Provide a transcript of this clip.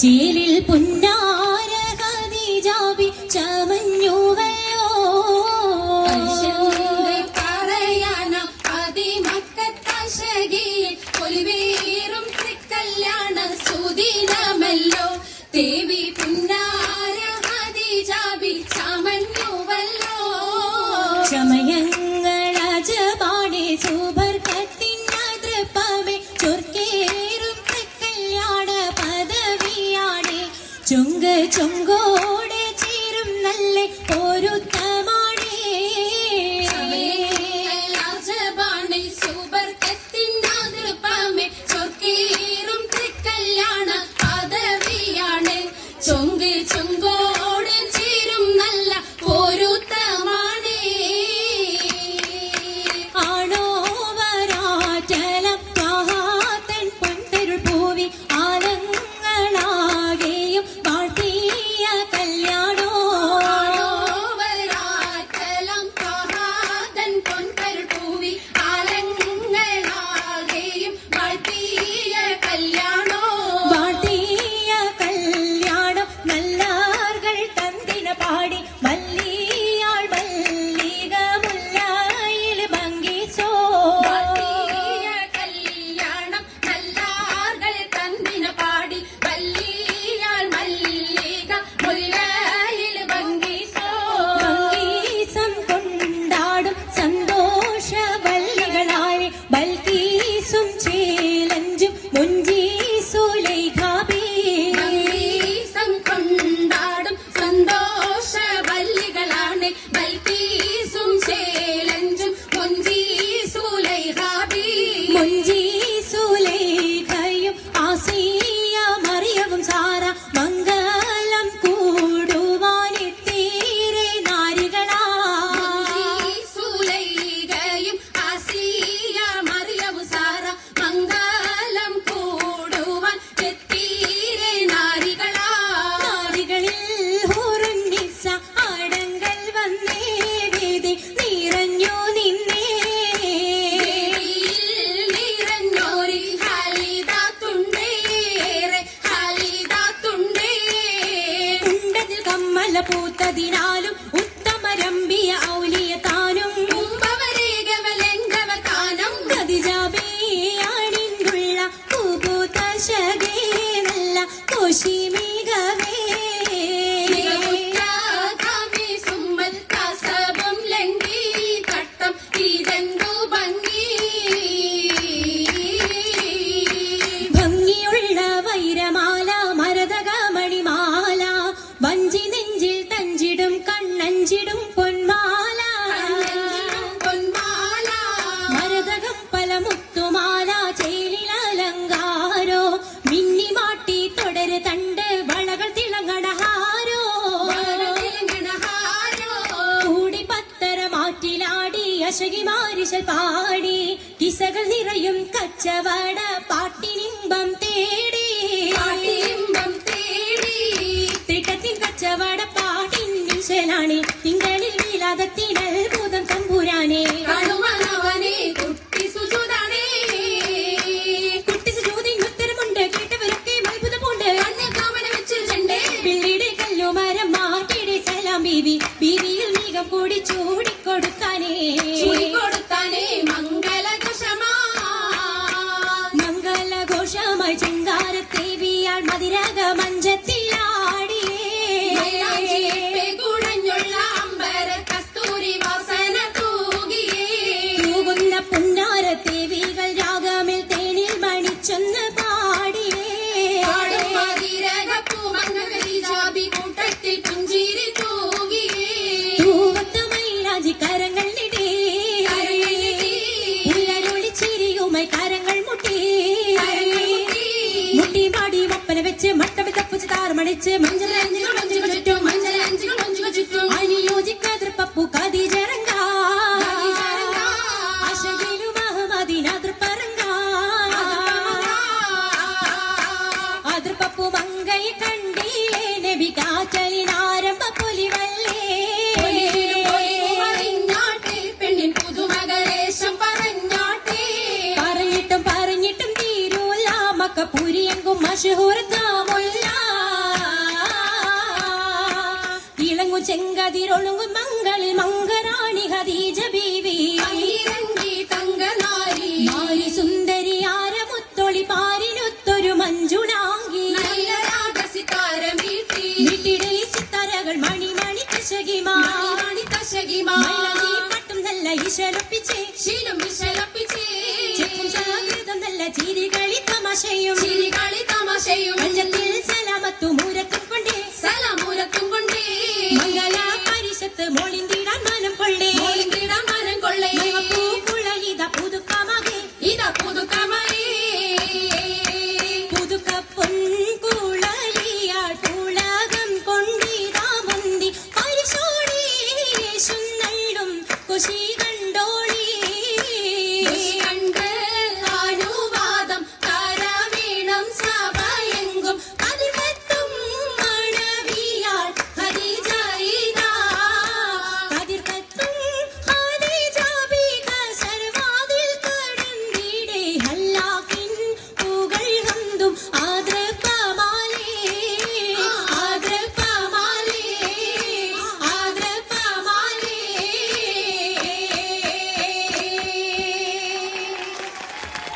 ചേലിൽ പുന്നാര ഖദീജാബി ചമഞ്ഞുവല്ലോ പറയാന അതിമക്കത്തശകിയിൽ ഒലിവേറും കല്യാണ സുദിനമല്ലോ ദേവി പുന്നാര ഖദീജാബി ചമഞ്ഞുവല്ലോ ചമയങ്ങളജപാണേ സുബർക്കത്തിനതൃപ്പമേ ചൊർക്കേറും കല്യാണ പദവിയാണേ ചുങ്ക് ചുങ്കോടെ ചേരും നല്ല പൊരുത്തമാണേ ചമയങ്ങളജപാണേ സുബർക്കത്തിനതൃപ്പമേ ചൊർക്കേറും കല്യാണ പദവിയാണ് ചുങ്ക് ചുങ്കോടെ ചേരും നല്ല പൊരുത്തമാണേ ആണോ വരാറ്റലം ത്വാഹാത്തൻ പൊൻപെരുൾ പൂവി ആലങ്ങളാകെയും വാഴ്ത്തിയ കല്യാണോ വരാറ്റലം ത്വാഹാതൻ പൊൻപെരുൾ പൂവി ആലങ്ങളാകെയും വാഴ്ത്തിയ കല്യാണോ വാഴ്ത്തിയ കല്യാണം നല്ലാർകൾ തന്തിന പാടി മല്ലിയാൾ മല്ലിക മുല്ലായിൽ ഭംഗിച്ചോ വാഴ്ത്തിയ കല്യാണം നല്ലാർകൾ തന്നിന പാടി വല്ലിയാൾ മല്ലിക മുല്ലയിൽ ഭംഗിസോ ഭംഗീസം കൊണ്ടാടും സന്തോഷ വല്ലികളായി ബൽക്കീസും ചേലഞ്ചും മുഞ്ചീസുലൈഖാബി ഭംഗീസം കൊണ്ടാടും സന്തോഷ വല്ലികളാണ് ബൽക്കീസും ചേലഞ്ചും മുഞ്ചീസുലൈഖാബി മുഞ്ചീസുലൈഖയും ആസിയ മറിയവും സാര മംഗളം കൂടുവാനെത്തീരെ നാരികളാ സുലൈഖയും ആസിയ മറിയവും സാര മംഗളം കൂടുവാൻ എത്തീരെ നാരികളാ നാരികളിൽ ഹുറുന്നിസ ആടങ്ങൾ വന്നേ വേദി നിറഞ്ഞു നിന്നേ നിറഞ്ഞോരി ഹാലിദാത്തുണ്ടേറെ ഹാലിദാത്തുണ്ടേ ഉണ്ടതിൽ കമ്മല പൂത്തതിനാലും ഉത്തമരമ്പിയ ഔലിയ താനും കുംഭവരേഖവലംഘവതാനം ഖദീജാബിയാണിന്നുള്ള പൂപൂതശകേ നല്ല കോശിമികവേ മികവുറ്റാകാമി സുമ്മൽ കാസവം ലംഘി തട്ടം ഇതെന്തു ഭംഗി ഭംഗിയുള്ള വൈരമാല മരതകമണിമാല വഞ്ചി നെഞ്ചിൽ തഞ്ചിടും കണ്ണഞ്ചിടും പൊന്മാല പൊന്മാല മരതകം പല മുത്തുമാല ചേലിലലങ്കാരോ മിന്നിമാട്ടി തുടര് തണ്ട് വളകൾ തിളങ്ങടഹാരോ കൂടി പത്തര മാറ്റിലാടി അശകി മാരിശൽ പാടി കിസകൾ നിറയും കച്ചവട പാട്ടിനിമ്പം തേടി പാട്ടിമ്പം തേടി തിട്ടത്തിൻ കച്ചവട പാട്ടിൻ നിശലാണി തിങ്കളിൽ വിലാദത്തിനൽ ഭൂതം തമ്പുരാനെ കടുമനവനെ കുട്ടി സുജുതാണേ കുട്ടി സുജൂതിൻ ഉത്തരമുണ്ട് കേട്ടവരൊക്കെ അത്ഭുതമുണ്ട് കണ്ണിൽ കാമന വെച്ചിട്ടുണ്ട് പിള്ളിയുടെ കല്ലുമരം മാറ്റിയുടെ സലാം ബീവി ബീവിയിൽ നീകം കൂടി ചൂടിക്കൊടുക്കാനേ കൊടുത്താനേ മംഗലഘോഷമാ മംഗളഘോഷമായി ചിങ്കാരത്തേവിയാൾ മതിരക മഞ്ചത്തിലാടിയേ കുടഞ്ഞുള്ള അമ്പര കസ്തൂരി വാസന തൂകിയേ തൂകുന്ന പുന്നാരത്തേവികൾ രാഗമിൽ തേനിൽ മണിച്ചൊന്ന് പാടിയേ പാടുമതിരകപ്പൂമംഗലീജാബി കൂട്ടത്തിൽ പുഞ്ചിരി തൂകിയേ തൂവത്തമൈരാജി കരങ്ങളിടേ ഉള്ളരൊളിച്ചിരിയുമായി കരങ്ങൾ മുട്ടി മുട്ടി പാടി വപ്പന വെച്ച് മട്ടമി തപ്പുച്ച് താറമണിച്ച് മഞ്ചലഞ്ചികൾ മഞ്ചുക ചുറ്റും മഞ്ചലഞ്ചികൾ മഞ്ചുക ചുറ്റും അനുയോജിക്കാതൃപ്പപ്പു കതിജറങ്ക അശകിലും അഹമ്മദിനാതൃപ്പറങ്ക അതിർപ്പപ്പു മങ്കയെ കണ്ടില്ലേ നബി കാറ്റലിനാരംഭ പൊലിവല്ലേ പെണ്ണിൻ പുതുമകലേശം പറഞ്ഞാട്ടേ പറഞ്ഞിട്ടും തീരൂല മക്കപ്പുരിയെങ്കും മഷഹൂർ താമുല്ല ചെങ്കതിരൊളുങ്ങും മങ്ങളിൽ മങ്കറാണി ഖദീജ ബീവി